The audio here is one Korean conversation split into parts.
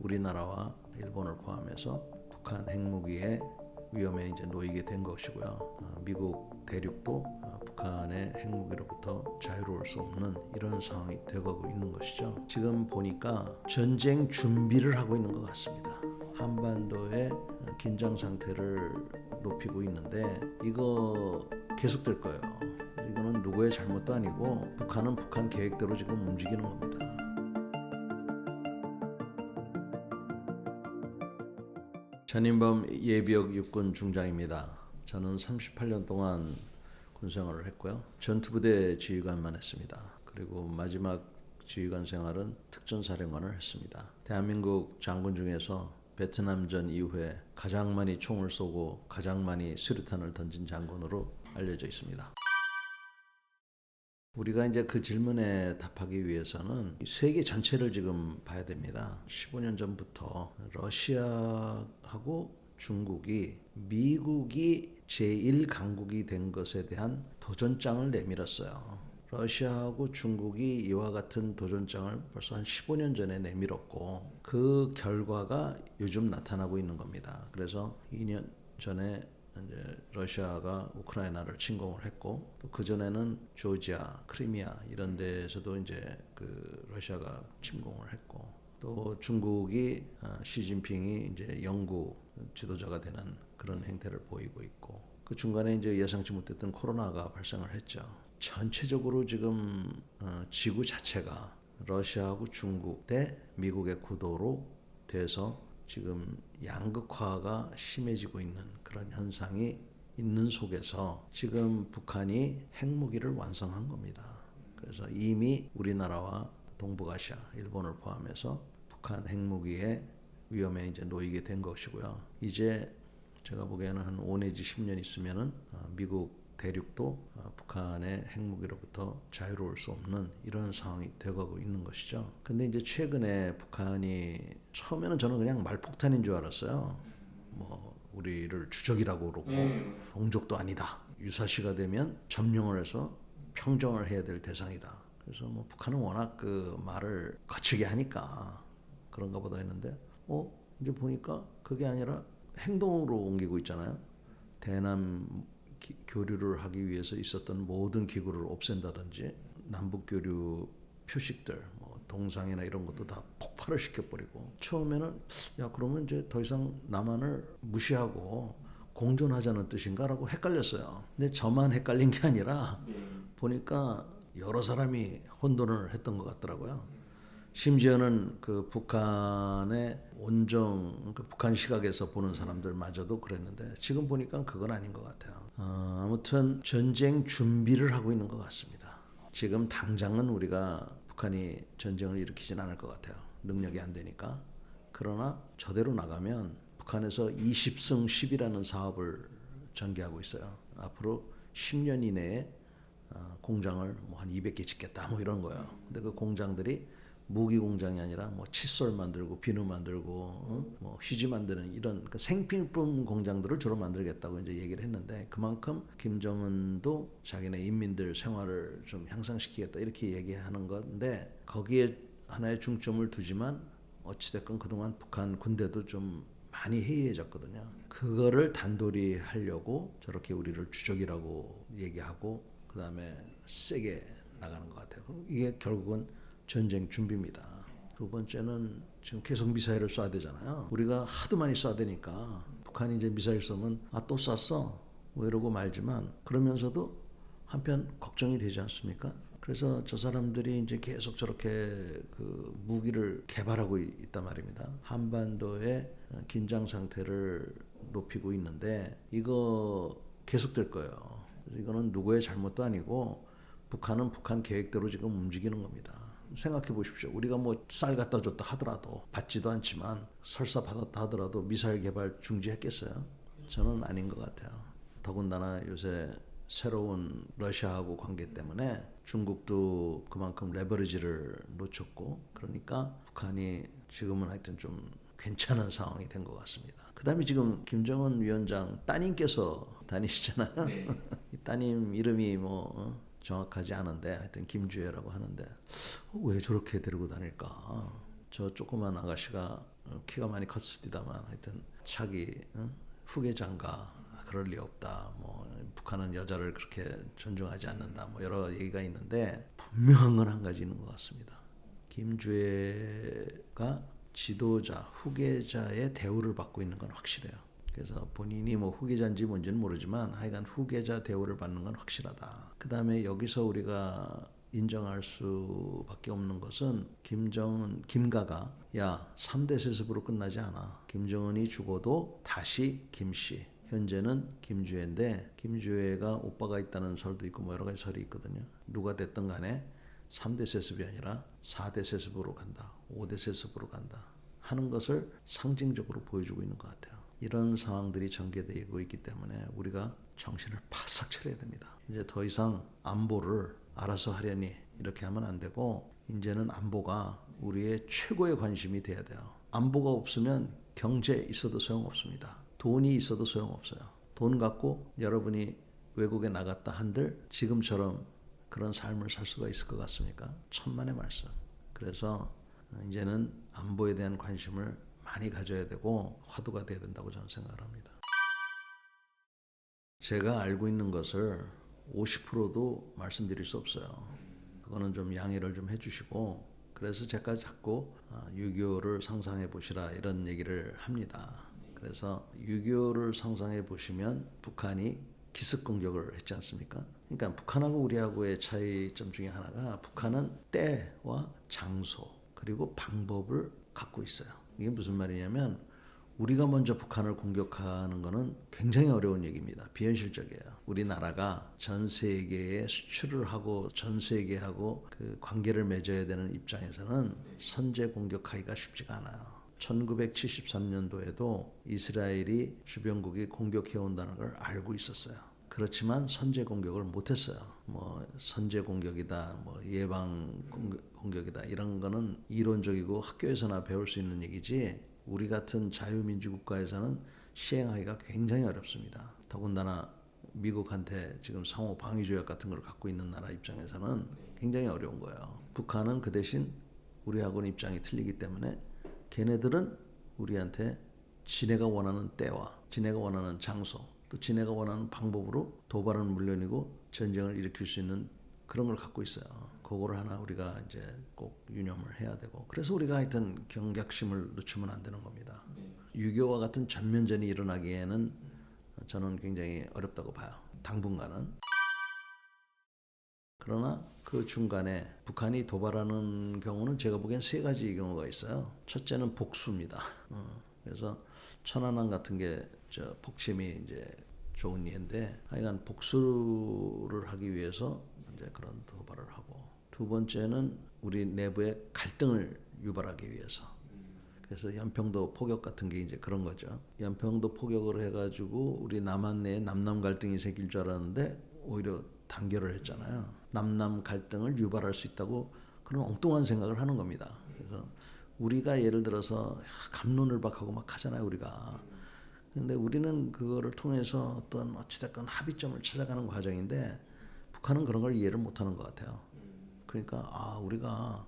우리나라와 일본을 포함해서 북한 핵무기의 위험에 이제 놓이게 된 것이고요. 미국 대륙도 북한의 핵무기로부터 자유로울 수 없는 이런 상황이 되어가고 있는 것이죠. 지금 보니까 전쟁 준비를 하고 있는 것 같습니다. 한반도의 긴장 상태를 높이고 있는데 이거 계속될 거예요. 이거는 누구의 잘못도 아니고 북한은 북한 계획대로 지금 움직이는 겁니다. 전인범 예비역 육군 중장입니다. 저는 38년 동안 군생활을 했고요. 전투부대 지휘관만 했습니다. 그리고 마지막 지휘관 생활은 특전사령관을 했습니다. 대한민국 장군 중에서 베트남전 이후에 가장 많이 총을 쏘고 가장 많이 수류탄을 던진 장군으로 알려져 있습니다. 우리가 이제 그 질문에 답하기 위해서는 세계 전체를 지금 봐야 됩니다. 15년 전부터 러시아하고 중국이 미국이 제1강국이 된 것에 대한 도전장을 내밀었어요. 러시아하고 중국이 이와 같은 도전장을 벌써 한 15년 전에 내밀었고 그 결과가 요즘 나타나고 있는 겁니다. 그래서 2년 전에 이제 러시아가 우크라이나를 침공을 했고 또 그 전에는 조지아, 크리미아 이런 데에서도 이제 그 러시아가 침공을 했고 또 중국이 시진핑이 이제 영구 지도자가 되는 그런 행태를 보이고 있고 그 중간에 이제 예상치 못했던 코로나가 발생을 했죠. 전체적으로 지금 지구 자체가 러시아하고 중국 대 미국의 구도로 돼서 지금 양극화가 심해지고 있는 그런 현상이 있는 속에서 지금 북한이 핵무기를 완성한 겁니다. 그래서 이미 우리나라와 동북아시아, 일본을 포함해서 북한 핵무기의 위험에 이제 놓이게 된 것이고요. 이제 제가 보기에는 한 5 내지 10년 있으면은 미국 대륙도 북한의 핵무기로부터 자유로울 수 없는 이런 상황이 되어가고 있는 것이죠. 근데 이제 최근에 북한이 처음에는 저는 그냥 말폭탄인 줄 알았어요. 뭐 우리를 주적이라고 그러고 동족도 아니다. 유사시가 되면 점령을 해서 평정을 해야 될 대상이다. 그래서 뭐 북한은 워낙 그 말을 거칠게 하니까 그런가 보다 했는데 이제 보니까 그게 아니라 행동으로 옮기고 있잖아요. 대남 교류를 하기 위해서 있었던 모든 기구를 없앤다든지 남북 교류 표식들 뭐 동상이나 이런 것도 다 폭발을 시켜버리고 처음에는 그러면 이제 더 이상 남한을 무시하고 공존하자는 뜻인가라고 헷갈렸어요. 근데 저만 헷갈린 게 아니라 보니까 여러 사람이 혼돈을 했던 것 같더라고요. 심지어는 그 북한의 온정, 그 북한 시각에서 보는 사람들마저도 그랬는데 지금 보니까 그건 아닌 것 같아요. 아무튼 전쟁 준비를 하고 있는 것 같습니다. 지금 당장은 우리가 북한이 전쟁을 일으키진 않을 것 같아요. 능력이 안 되니까. 그러나 저대로 나가면 북한에서 20승 10이라는 사업을 전개하고 있어요. 앞으로 10년 이내에 공장을 뭐 한 200개 짓겠다 뭐 이런 거예요. 근데 그 공장들이 무기 공장이 아니라 뭐 칫솔 만들고 비누 만들고 뭐 휴지 만드는 이런 그 생필품 공장들을 주로 만들겠다고 이제 얘기를 했는데 그만큼 김정은도 자기네 인민들 생활을 좀 향상시키겠다 이렇게 얘기하는 건데 거기에 하나의 중점을 두지만 어찌됐건 그동안 북한 군대도 좀 많이 해이해졌거든요. 그거를 단돌이 하려고 저렇게 우리를 주적이라고 얘기하고 그 다음에 세게 나가는 것 같아요. 이게 결국은 전쟁 준비입니다. 두 번째는 지금 계속 미사일을 쏴야 되잖아요. 우리가 하도 많이 쏴야 되니까 북한이 이제 미사일 쏘면 또 쐈어 뭐 이러고 말지만 그러면서도 한편 걱정이 되지 않습니까? 그래서 저 사람들이 이제 계속 저렇게 그 무기를 개발하고 있단 말입니다. 한반도의 긴장 상태를 높이고 있는데 이거 계속될 거예요. 이거는 누구의 잘못도 아니고 북한은 북한 계획대로 지금 움직이는 겁니다. 생각해 보십시오. 우리가 뭐 쌀 갖다 줬다 하더라도 받지도 않지만 설사 받았다 하더라도 미사일 개발 중지했겠어요? 저는 아닌 것 같아요. 더군다나 요새 새로운 러시아하고 관계 때문에 중국도 그만큼 레버리지를 놓쳤고 그러니까 북한이 지금은 하여튼 좀 괜찮은 상황이 된 것 같습니다. 그 다음에 지금 김정은 위원장 따님께서 다니시잖아요. 네. 따님 이름이 뭐 정확하지 않은데 하여튼 김주혜라고 하는데 왜 저렇게 데리고 다닐까? 저 조그만 아가씨가 키가 많이 컸습니다만 하여튼 차기 후계자인가 그럴 리 없다. 뭐 북한은 여자를 그렇게 존중하지 않는다. 뭐 여러 얘기가 있는데 분명한 건 한 가지 있는 것 같습니다. 김주애가 지도자, 후계자의 대우를 받고 있는 건 확실해요. 그래서 본인이 뭐 후계자인지 뭔지는 모르지만 하여간 후계자 대우를 받는 건 확실하다. 그 다음에 여기서 우리가 인정할 수밖에 없는 것은 김가가 3대 세습으로 끝나지 않아. 김정은이 죽어도 다시 김씨. 현재는 김주애인데 김주애가 오빠가 있다는 설도 있고 뭐 여러 가지 설이 있거든요. 누가 됐든 간에 3대 세습이 아니라 4대 세습으로 간다. 5대 세습으로 간다. 하는 것을 상징적으로 보여주고 있는 것 같아요. 이런 상황들이 전개되고 있기 때문에 우리가 정신을 바싹 차려야 됩니다. 이제 더 이상 안보를 알아서 하려니 이렇게 하면 안 되고 이제는 안보가 우리의 최고의 관심이 돼야 돼요. 안보가 없으면 경제 있어도 소용없습니다. 돈이 있어도 소용없어요. 돈 갖고 여러분이 외국에 나갔다 한들 지금처럼 그런 삶을 살 수가 있을 것 같습니까? 천만의 말씀. 그래서 이제는 안보에 대한 관심을 많이 가져야 되고 화두가 돼야 된다고 저는 생각을 합니다. 제가 알고 있는 것을 50%도 말씀드릴 수 없어요. 그거는 좀 양해를 좀 해주시고 그래서 제가 자꾸 6.25를 상상해 보시라 이런 얘기를 합니다. 그래서 6.25를 상상해 보시면 북한이 기습 공격을 했지 않습니까? 그러니까 북한하고 우리하고의 차이점 중에 하나가 북한은 때와 장소 그리고 방법을 갖고 있어요. 이게 무슨 말이냐면 우리가 먼저 북한을 공격하는 것은 굉장히 어려운 얘기입니다. 비현실적이에요. 우리나라가 전 세계에 수출을 하고 전 세계하고 그 관계를 맺어야 되는 입장에서는 선제 공격하기가 쉽지가 않아요. 1973년도에도 이스라엘이 주변국이 공격해 온다는 걸 알고 있었어요. 그렇지만 선제 공격을 못했어요. 뭐 선제 공격이다, 뭐 예방 공격이다 이런 거는 이론적이고 학교에서나 배울 수 있는 얘기지. 우리 같은 자유민주 국가에서는 시행하기가 굉장히 어렵습니다. 더군다나 미국한테 지금 상호 방위 조약 같은 걸 갖고 있는 나라 입장에서는 굉장히 어려운 거예요. 북한은 그 대신 우리하고는 입장이 틀리기 때문에 걔네들은 우리한테 지네가 원하는 때와 지네가 원하는 장소 또 지네가 원하는 방법으로 도발은 물론이고 전쟁을 일으킬 수 있는 그런 걸 갖고 있어요. 그거를 하나 우리가 이제 꼭 유념을 해야 되고 그래서 우리가 하여튼 경각심을 늦추면 안 되는 겁니다. 6.25와 같은 전면전이 일어나기에는 저는 굉장히 어렵다고 봐요. 당분간은. 그러나 그 중간에 북한이 도발하는 경우는 제가 보기엔 세 가지 경우가 있어요. 첫째는 복수입니다. 그래서 천안함 같은 게 폭침이 이제 좋은 예인데 하여간 복수를 하기 위해서 이제 그런 도발을 하고 두 번째는 우리 내부의 갈등을 유발하기 위해서 그래서 연평도 포격 같은 게 이제 그런 거죠. 연평도 포격을 해가지고 우리 남한 내에 남남 갈등이 생길 줄 알았는데 오히려 단결을 했잖아요. 남남 갈등을 유발할 수 있다고 그런 엉뚱한 생각을 하는 겁니다. 그래서 우리가 예를 들어서 갑론을박하고 막 하잖아요, 우리가. 근데 우리는 그거를 통해서 어떤 어찌됐건 합의점을 찾아가는 과정인데 북한은 그런 걸 이해를 못하는 것 같아요. 그러니까 우리가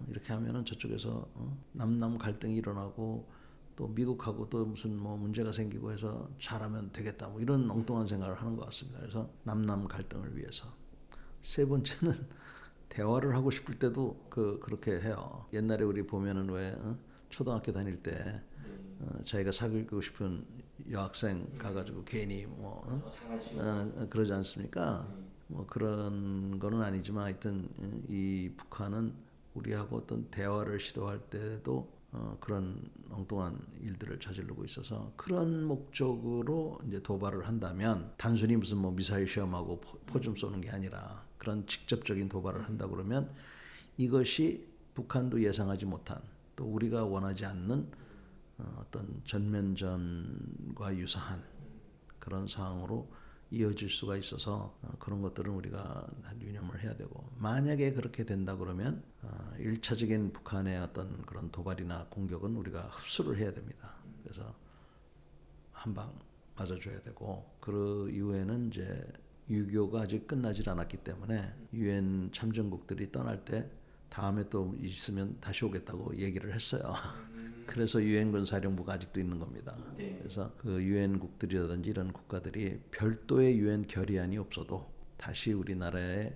이렇게 하면은 저쪽에서 남남 갈등이 일어나고 또 미국하고 또 무슨 뭐 문제가 생기고 해서 잘하면 되겠다 뭐 이런 엉뚱한 생각을 하는 것 같습니다. 그래서 남남 갈등을 위해서 세 번째는 대화를 하고 싶을 때도 그렇게 해요. 옛날에 우리 보면은 왜 초등학교 다닐 때 자기가 사귀고 싶은 여학생 가가지고 괜히 그러지 않습니까? 뭐 그런 거는 아니지만 하여튼 이 북한은 우리하고 어떤 대화를 시도할 때도 그런 엉뚱한 일들을 저지르고 있어서 그런 목적으로 이제 도발을 한다면 단순히 무슨 뭐 미사일 시험하고 포 좀 쏘는 게 아니라 그런 직접적인 도발을 한다 그러면 이것이 북한도 예상하지 못한 또 우리가 원하지 않는 어떤 전면전과 유사한 그런 상황으로 이어질 수가 있어서 그런 것들은 우리가 유념을 해야 되고 만약에 그렇게 된다 그러면 1차적인 북한의 어떤 그런 도발이나 공격은 우리가 흡수를 해야 됩니다. 그래서 한 방 맞아줘야 되고 그 이후에는 이제 6.25가 아직 끝나질 않았기 때문에 유엔 참전국들이 떠날 때 다음에 또 있으면 다시 오겠다고 얘기를 했어요. 그래서 유엔군 사령부가 아직도 있는 겁니다. 그래서 그 유엔국들이라든지 이런 국가들이 별도의 유엔 결의안이 없어도 다시 우리나라에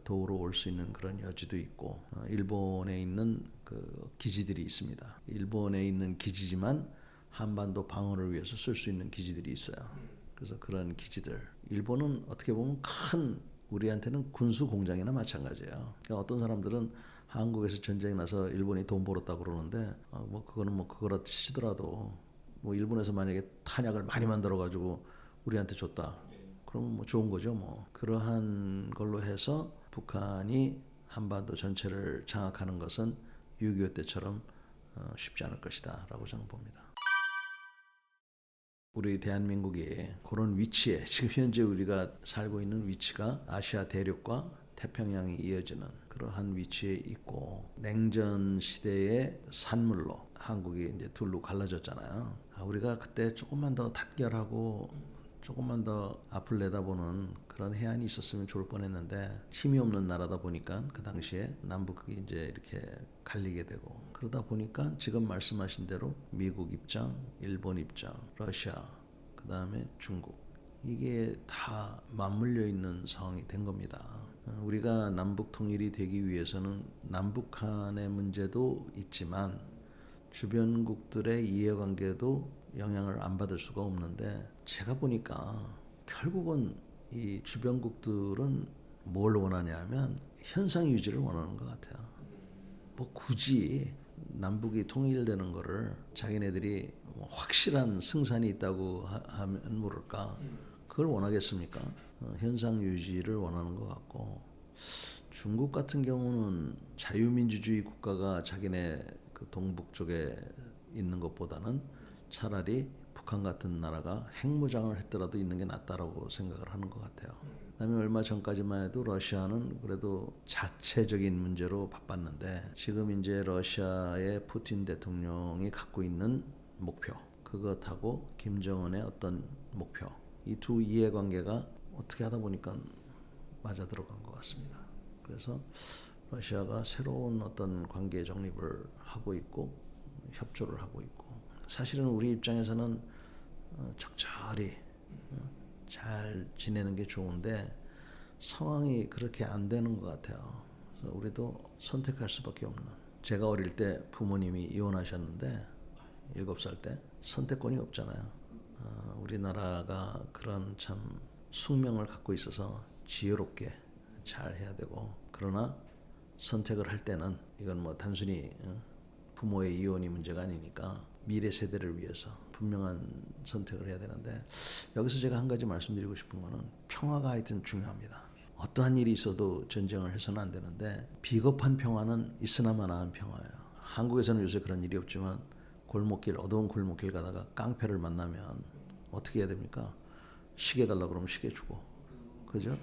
도우러 올 수 있는 그런 여지도 있고, 일본에 있는 그 기지들이 있습니다. 일본에 있는 기지지만 한반도 방어를 위해서 쓸 수 있는 기지들이 있어요. 그래서 그런 기지들, 일본은 어떻게 보면 큰 우리한테는 군수 공장이나 마찬가지예요. 그러니까 어떤 사람들은 한국에서 전쟁이 나서 일본이 돈 벌었다고 그러는데, 뭐 그거는 뭐 그거라 치더라도 뭐 일본에서 만약에 탄약을 많이 만들어 가지고 우리한테 줬다, 그러면 뭐 좋은 거죠. 뭐 그러한 걸로 해서 북한이 한반도 전체를 장악하는 것은 6.25 때처럼 쉽지 않을 것이다라고 저는 봅니다. 우리 대한민국이 그런 위치에, 지금 현재 우리가 살고 있는 위치가 아시아 대륙과 태평양이 이어지는 그러한 위치에 있고, 냉전 시대의 산물로 한국이 이제 둘로 갈라졌잖아요. 우리가 그때 조금만 더 단결하고 조금만 더 앞을 내다보는 그런 해안이 있었으면 좋을 뻔했는데, 힘이 없는 나라다 보니까 그 당시에 남북이 이제 이렇게 갈리게 되고, 그러다 보니까 지금 말씀하신 대로 미국 입장, 일본 입장, 러시아, 그 다음에 중국, 이게 다 맞물려 있는 상황이 된 겁니다. 우리가 남북 통일이 되기 위해서는 남북한의 문제도 있지만 주변국들의 이해관계도 영향을 안 받을 수가 없는데, 제가 보니까 결국은 이 주변국들은 뭘 원하냐면 현상 유지를 원하는 것 같아요. 뭐 굳이 남북이 통일되는 거를 자기네들이 뭐 확실한 승산이 있다고 하면 모를까, 그걸 원하겠습니까? 현상 유지를 원하는 것 같고, 중국 같은 경우는 자유민주주의 국가가 자기네 그 동북 쪽에 있는 것보다는 차라리 북한 같은 나라가 핵무장을 했더라도 있는 게 낫다라고 생각을 하는 것 같아요. 그다음에 얼마 전까지만 해도 러시아는 그래도 자체적인 문제로 바빴는데, 지금 이제 러시아의 푸틴 대통령이 갖고 있는 목표, 그것하고 김정은의 어떤 목표, 이 두 이해관계가 어떻게 하다 보니까 맞아 들어간 것 같습니다. 그래서 러시아가 새로운 어떤 관계 정립을 하고 있고 협조를 하고 있고, 사실은 우리 입장에서는 적절히 잘 지내는 게 좋은데 상황이 그렇게 안 되는 것 같아요. 그래서 우리도 선택할 수밖에 없는. 제가 어릴 때 부모님이 이혼하셨는데 7살 때 선택권이 없잖아요. 우리나라가 그런 참 숙명을 갖고 있어서 지혜롭게 잘 해야 되고, 그러나 선택을 할 때는 이건 뭐 단순히 부모의 이혼이 문제가 아니니까 미래 세대를 위해서 분명한 선택을 해야 되는데, 여기서 제가 한 가지 말씀드리고 싶은 거는 평화가 하여튼 중요합니다. 어떠한 일이 있어도 전쟁을 해서는 안 되는데, 비겁한 평화는 있으나마나한 평화예요. 한국에서는 요새 그런 일이 없지만 골목길, 어두운 골목길 가다가 깡패를 만나면 어떻게 해야 됩니까? 시계 달라고 그러면 시계 주고, 그죠?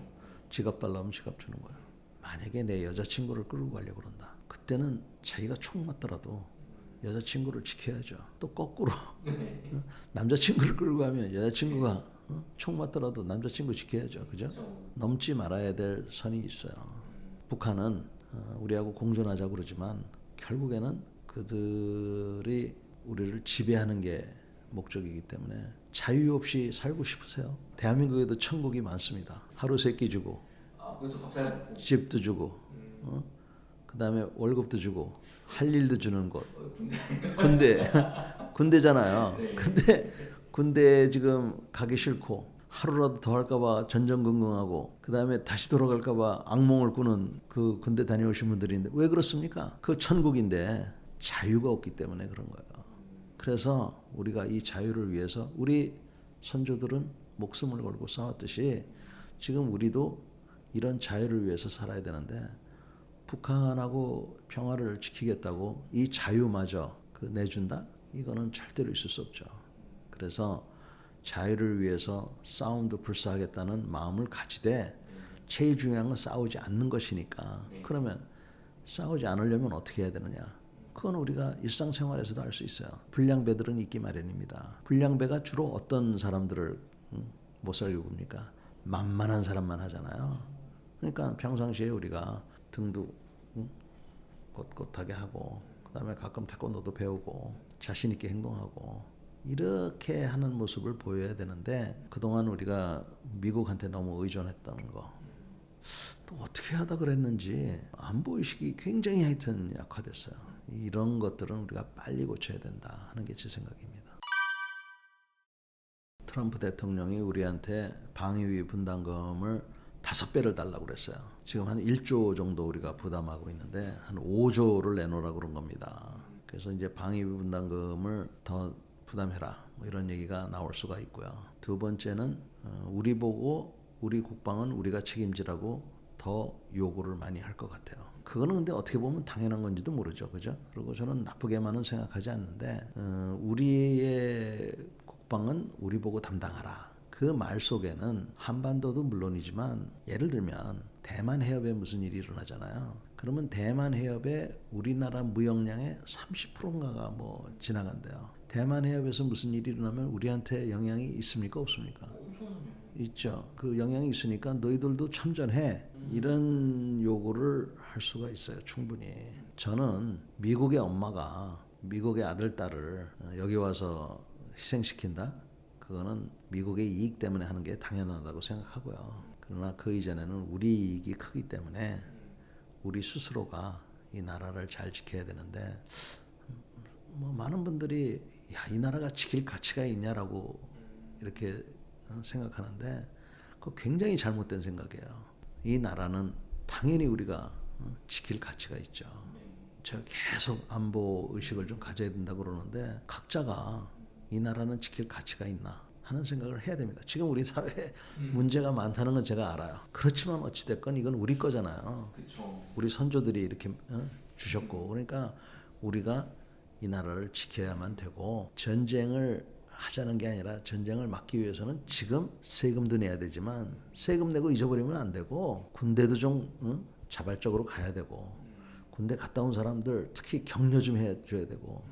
지갑 달라면 지갑 주는 거예요. 만약에 내 여자친구를 끌고 가려고 그런다, 그때는 자기가 총 맞더라도 여자친구를 지켜야죠. 또 거꾸로 남자친구를 끌고 가면 여자친구가 총 맞더라도 남자친구 지켜야죠. 그죠? 넘지 말아야 될 선이 있어요. 북한은 우리하고 공존하자고 그러지만 결국에는 그들이 우리를 지배하는 게 목적이기 때문에, 자유 없이 살고 싶으세요? 대한민국에도 천국이 많습니다. 하루 세 끼 주고, 집도 주고, 그 다음에 월급도 주고, 할 일도 주는 곳. 군대잖아요. 근데 군대 지금 가기 싫고 하루라도 더 할까봐 전전긍긍하고, 그 다음에 다시 돌아갈까봐 악몽을 꾸는 그 군대 다녀오신 분들인데 왜 그렇습니까? 그 천국인데 자유가 없기 때문에 그런 거예요. 그래서 우리가 이 자유를 위해서 우리 선조들은 목숨을 걸고 싸웠듯이 지금 우리도 이런 자유를 위해서 살아야 되는데, 북한하고 평화를 지키겠다고 이 자유마저 내준다? 이거는 절대로 있을 수 없죠. 그래서 자유를 위해서 싸움도 불사하겠다는 마음을 가지되, 제일 중요한 건 싸우지 않는 것이니까. 그러면 싸우지 않으려면 어떻게 해야 되느냐? 그건 우리가 일상생활에서도 알 수 있어요. 불량배들은 있기 마련입니다. 불량배가 주로 어떤 사람들을 못 살게 굽니까? 만만한 사람만 하잖아요. 그러니까 평상시에 우리가 등도 꼿꼿하게 하고 그다음에 가끔 태권도도 배우고 자신 있게 행동하고 이렇게 하는 모습을 보여야 되는데 그동안 우리가 미국한테 너무 의존했던 거 또 어떻게 하다 그랬는지 안보의식이 굉장히 하여튼 약화됐어요. 이런 것들은 우리가 빨리 고쳐야 된다 하는 게 제 생각입니다. 트럼프 대통령이 우리한테 방위비 분담금을 5배를 달라고 그랬어요. 지금 한 1조 정도 우리가 부담하고 있는데 한 5조를 내놓으라고 그런 겁니다. 그래서 이제 방위비 분담금을 더 부담해라 뭐 이런 얘기가 나올 수가 있고요. 두 번째는 우리 보고 우리 국방은 우리가 책임지라고 더 요구를 많이 할 것 같아요. 그거는 근데 어떻게 보면 당연한 건지도 모르죠, 그죠? 그리고 저는 나쁘게만은 생각하지 않는데 우리의 국방은 우리 보고 담당하라. 그 말 속에는 한반도도 물론이지만 예를 들면 대만 해협에 무슨 일이 일어나잖아요. 그러면 대만 해협에 우리나라 무역량의 30%인가가 뭐 지나간대요. 대만 해협에서 무슨 일이 일어나면 우리한테 영향이 있습니까, 없습니까? 있죠. 그 영향이 있으니까 너희들도 참전해. 이런 요구를 할 수가 있어요. 충분히. 저는 미국의 엄마가 미국의 아들, 딸을 여기 와서 희생시킨다? 그거는 미국의 이익 때문에 하는 게 당연하다고 생각하고요. 그러나 그 이전에는 우리 이익이 크기 때문에 우리 스스로가 이 나라를 잘 지켜야 되는데 뭐 많은 분들이 야, 이 나라가 지킬 가치가 있냐라고 이렇게 생각하는데 그거 굉장히 잘못된 생각이에요. 이 나라는 당연히 우리가 지킬 가치가 있죠. 제가 계속 안보 의식을 좀 가져야 된다고 그러는데 각자가 이 나라는 지킬 가치가 있나 하는 생각을 해야 됩니다. 지금 우리 사회에 문제가 많다는 건 제가 알아요. 그렇지만 어찌됐건 이건 우리 거잖아요. 그쵸. 우리 선조들이 이렇게 주셨고 그러니까 우리가 이 나라를 지켜야만 되고 전쟁을 하자는 게 아니라 전쟁을 막기 위해서는 지금 세금도 내야 되지만 세금 내고 잊어버리면 안 되고 군대도 좀 자발적으로 가야 되고 군대 갔다 온 사람들 특히 격려 좀 해줘야 되고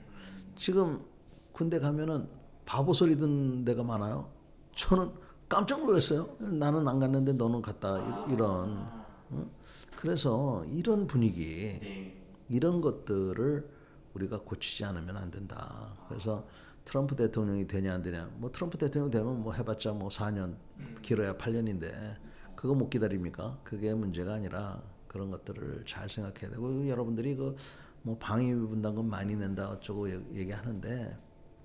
지금 군대 가면은 바보 소리 듣는 데가 많아요. 저는 깜짝 놀랐어요. 나는 안 갔는데 너는 갔다 이런 그래서 이런 분위기 이런 것들을 우리가 고치지 않으면 안 된다. 그래서 트럼프 대통령이 되냐 안 되냐 뭐 트럼프 대통령 되면 뭐 해봤자 뭐 4년 길어야 8년인데 그거 못 기다립니까? 그게 문제가 아니라 그런 것들을 잘 생각해야 되고 여러분들이 그 뭐 방위비 분담금 많이 낸다 어쩌고 얘기하는데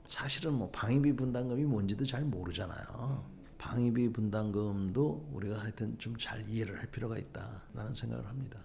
사실은 뭐 방위비 분담금이 뭔지도 잘 모르잖아요. 방위비 분담금도 우리가 하여튼 좀 잘 이해를 할 필요가 있다라는 생각을 합니다.